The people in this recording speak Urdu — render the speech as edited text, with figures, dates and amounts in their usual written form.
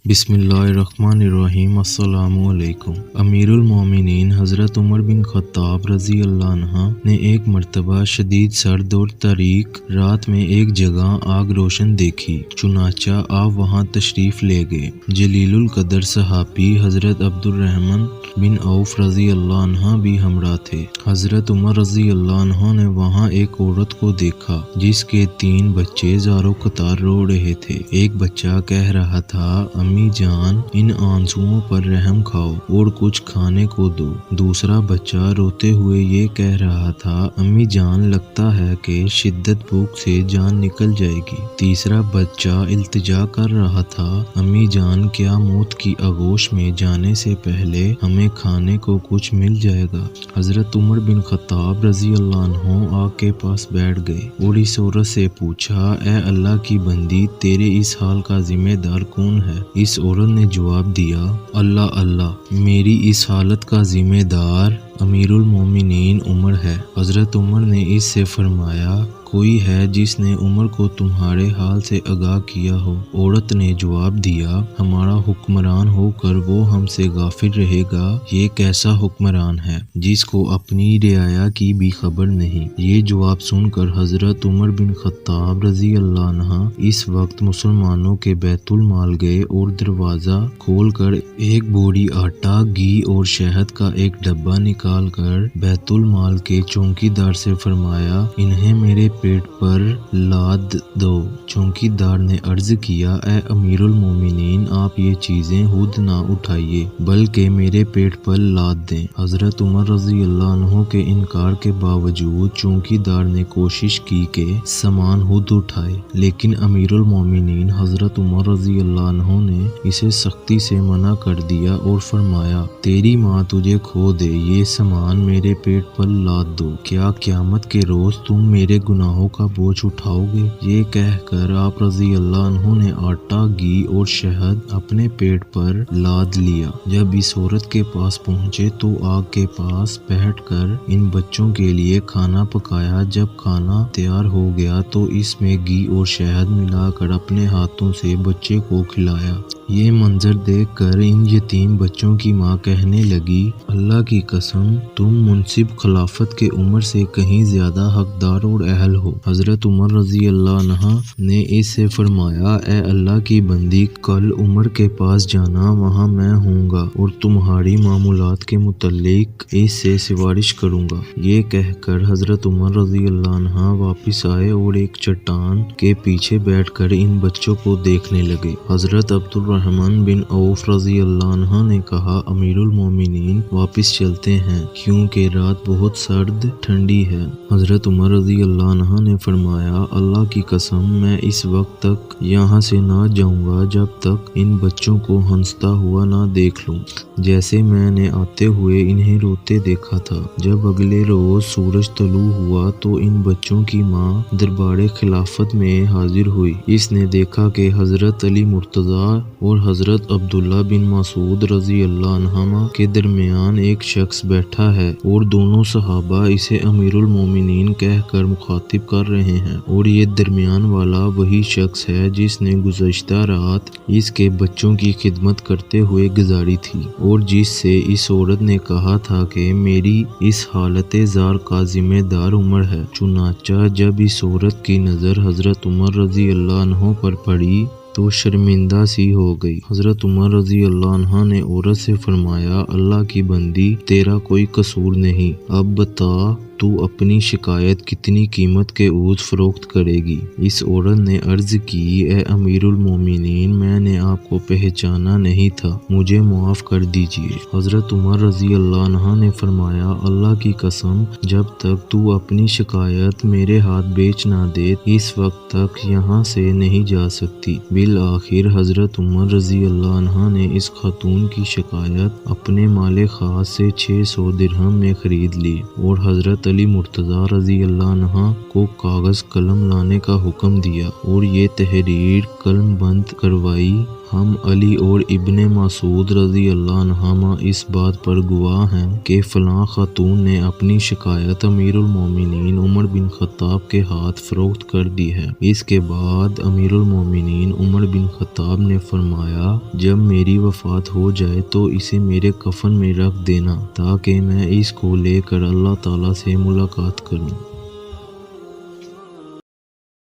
بسم اللہ الرحمن الرحیم۔ السلام علیکم۔ امیر المومنین حضرت عمر بن خطاب رضی اللہ عنہ نے ایک مرتبہ شدید سرد اور تاریک رات میں ایک جگہ آگ روشن دیکھی، چنانچہ آپ وہاں تشریف لے گئے۔ جلیل القدر صحابی حضرت عبد الرحمن بن عوف رضی اللہ عنہ بھی ہمراہ تھے۔ حضرت عمر رضی اللہ عنہ نے وہاں ایک عورت کو دیکھا جس کے 3 بچے زارو قطار رو رہے تھے۔ ایک بچہ کہہ رہا تھا، امی جان ان آنسوؤں پر رحم کھاؤ اور کچھ کھانے کو دو۔ دوسرا بچہ روتے ہوئے یہ کہہ رہا تھا، امی جان لگتا ہے کہ شدت بھوک سے جان نکل جائے گی۔ تیسرا بچہ التجا کر رہا تھا، امی جان کیا موت کی آغوش میں جانے سے پہلے ہمیں کھانے کو کچھ مل جائے گا؟ حضرت عمر بن خطاب رضی اللہ عنہ آگ کے پاس بیٹھ گئے اور اس عورت سے پوچھا، اے اللہ کی بندی، تیرے اس حال کا ذمہ دار کون ہے؟ اس عورت نے جواب دیا، اللہ، میری اس حالت کا ذمہ دار امیر المومنین عمر ہے۔ حضرت عمر نے اس سے فرمایا، کوئی ہے جس نے عمر کو تمہارے حال سے آگاہ کیا ہو؟ عورت نے جواب دیا، ہمارا حکمران ہو کر وہ ہم سے غافل رہے گا؟ یہ کیسا حکمران ہے جس کو اپنی رعایا کی بھی خبر نہیں؟ یہ جواب سن کر حضرت عمر بن خطاب رضی اللہ عنہ اس وقت مسلمانوں کے بیت المال گئے اور دروازہ کھول کر ایک بوری آٹا، گھی اور شہد کا ایک ڈبہ نکال کر بیت المال کے چوکی دار سے فرمایا، انہیں میرے پیٹ پر لاد دو۔ چوکی دار نے عرض کیا، اے امیر المومنین، آپ یہ چیزیں خود نہ اٹھائیے بلکہ میرے پیٹ پر لاد دیں۔ حضرت عمر رضی اللہ عنہ کے انکار کے باوجود چوکی دار نے کوشش کی کہ سامان خود اٹھائے، لیکن امیر المومنین حضرت عمر رضی اللہ عنہ نے اسے سختی سے منع کر دیا اور فرمایا، تیری ماں تجھے کھو دے، یہ سامان میرے پیٹ پر لاد دو۔ کیا قیامت کے روز تم میرے گناہوں کا بوجھ اٹھاؤ گے؟ یہ کہہ کر آپ رضی اللہ عنہ نے آٹا، گھی اور شہد اپنے پیٹ پر لاد لیا۔ جب اس عورت کے پاس پہنچے تو آگ کے پاس بیٹھ کر ان بچوں کے لیے کھانا پکایا۔ جب کھانا تیار ہو گیا تو اس میں گھی اور شہد ملا کر اپنے ہاتھوں سے بچے کو کھلایا۔ یہ منظر دیکھ کر ان یتیم بچوں کی ماں کہنے لگی، اللہ کی قسم تم منصب خلافت کے عمر سے کہیں زیادہ حقدار اور اہل ہو۔ حضرت عمر رضی اللہ عنہ نے اس سے فرمایا، اے اللہ کی بندی، کل عمر کے پاس جانا، وہاں میں ہوں گا اور تمہاری معاملات کے متعلق اس سے سفارش کروں گا۔ یہ کہہ کر حضرت عمر رضی اللہ عنہ واپس آئے اور ایک چٹان کے پیچھے بیٹھ کر ان بچوں کو دیکھنے لگے۔ حضرت عبد الرحمن بن عوف رضی اللہ عنہ نے کہا، امیر المومنین واپس چلتے ہیں کیونکہ رات بہت سرد ٹھنڈی ہے۔ حضرت عمر رضی اللہ عنہ نے فرمایا، اللہ کی قسم میں اس وقت تک یہاں سے نہ جاؤں گا جب تک ان بچوں کو ہنستا ہوا نہ دیکھ لوں، جیسے میں نے آتے ہوئے انہیں روتے دیکھا تھا۔ جب اگلے روز سورج طلوع ہوا تو ان بچوں کی ماں دربار خلافت میں حاضر ہوئی۔ اس نے دیکھا کہ حضرت علی مرتضیٰ اور حضرت عبداللہ بن مسعود رضی اللہ عنہما کے درمیان ایک شخص بیٹھا ہے اور دونوں صحابہ اسے امیر المومنین کہہ کر مخاطب کر رہے ہیں، اور یہ درمیان والا وہی شخص ہے جس نے گزشتہ رات اس کے بچوں کی خدمت کرتے ہوئے گزاری تھی اور جس سے اس عورت نے کہا تھا کہ میری اس حالت زار کا ذمہ دار عمر ہے۔ چنانچہ جب اس عورت کی نظر حضرت عمر رضی اللہ عنہ پر پڑی تو شرمندہ سی ہو گئی۔ حضرت عمر رضی اللہ عنہ نے عورت سے فرمایا، اللہ کی بندی، تیرا کوئی قصور نہیں، اب بتا تو اپنی شکایت کتنی قیمت کے عوض فروخت کرے گی؟ اس عورت نے عرض کی، اے امیر المومنین، میں نے آپ کو پہچانا نہیں تھا، مجھے معاف کر دیجیے۔ حضرت عمر رضی اللہ عنہ نے فرمایا، اللہ کی قسم جب تک تو اپنی شکایت میرے ہاتھ بیچ نہ دے اس وقت تک یہاں سے نہیں جا سکتی۔ بالآخر حضرت عمر رضی اللہ عنہ نے اس خاتون کی شکایت اپنے مال خاص سے 600 درہم میں خرید لی اور حضرت علی مرتضیٰ رضی اللہ عنہ کو کاغذ قلم لانے کا حکم دیا اور یہ تحریر قلم بند کروائی۔ ہم علی اور ابن مسعود رضی اللہ عنہما اس بات پر گواہ ہیں کہ فلاں خاتون نے اپنی شکایت امیر المومنین عمر بن خطاب کے ہاتھ فروخت کر دی ہے۔ اس کے بعد امیر المومنین عمر بن خطاب نے فرمایا جب میری وفات ہو جائے تو اسے میرے کفن میں رکھ دینا تاکہ میں اس کو لے کر اللہ تعالیٰ سے ملاقات کروں۔